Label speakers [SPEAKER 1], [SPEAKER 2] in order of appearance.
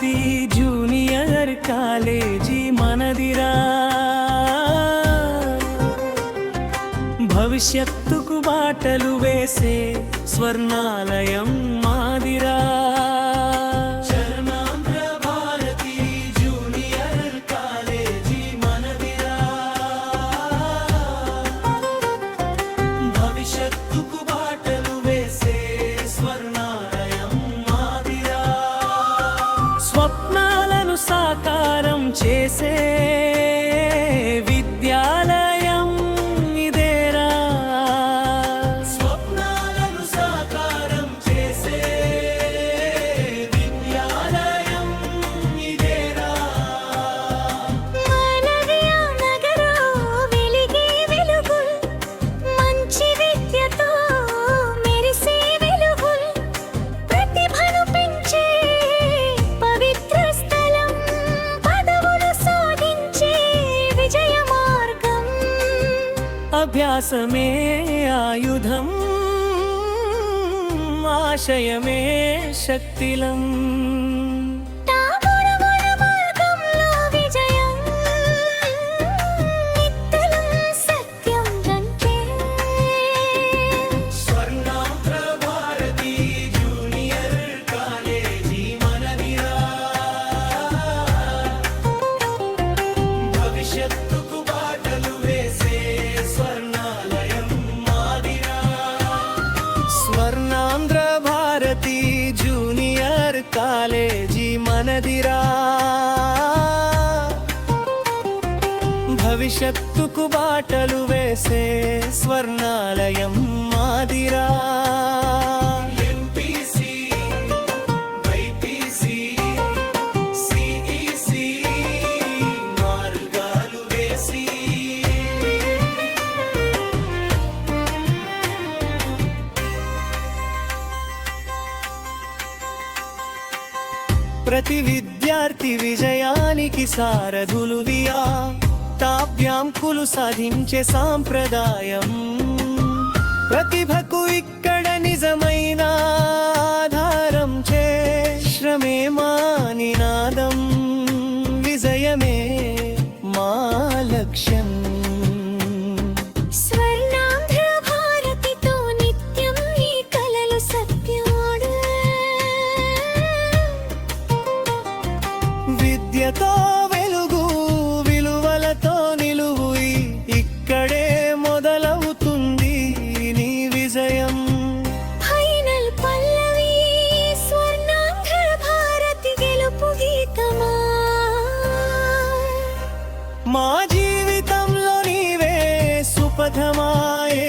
[SPEAKER 1] Bharati junior college మనదిరా, భవిష్యత్తుకు బాటలు వేసే స్వర్ణాలయం మాదిరా. స్వప్నాలను సాకారం చేసే విద్యాలయం ఇదేరా, స్వప్నాలను సాకారం చేసే విద్యాలయం ఇదేరా.
[SPEAKER 2] మానవీయ నగరం వెలిగే వెలుగులు, మంచి విద్యతో మెరిసే వెలుగులు, ప్రతిభను పెంచే పవిత్ర స్థలం, పదవులు సాధించే విజయ మార్గం.
[SPEAKER 1] అభ్యాసమే ఆయుధం, ఆశయమే శక్తిలం.
[SPEAKER 2] తాగుడు మన మార్గంలో విజయం, నిత్యం సత్యం గంటే.
[SPEAKER 1] స్వర్ణాంధ్ర భారతి జూనియర్ కాలేజీ మనదిరా, భవిష్యత్తుకు బాటలు వేసే స్వర్ణాలయం మాదిరా. స్వర్ణాంధ్ర భారతి జూనియర్ కాలేజీ మనదిరా, భవిష్యత్తుకు బాటలు వేసే స్వర్ణాలయం మాదిరా. ఎంపీసీ, బైపీసీ, సిఈసీ మార్గాలు వేసి ప్రతి విద్యార్థి విజయానికి సారథులువియా, తాప్యాంకులు సాధించే సాంప్రదాయం. ప్రతిభకు ఇక్కడ నిజమైన ఆధారం చే, శ్రమే మా నినాదం, విజయమే మా లక్ష్యం.
[SPEAKER 2] స్వర్ణాంధ్ర భారతితో నిత్యం ఈ కలలు సత్యమోడు,
[SPEAKER 1] విద్యతో వెలుగు, విలువలతో నిలువు, ఇక్కడే మొదలవుతుంది నీ విజయం.
[SPEAKER 2] ఫైనల్ పల్లవి స్వర్ణాంధ్ర భారతి గెలుపు గీతమా.
[SPEAKER 1] మా జీవితంలో నీవే సుపథమాయే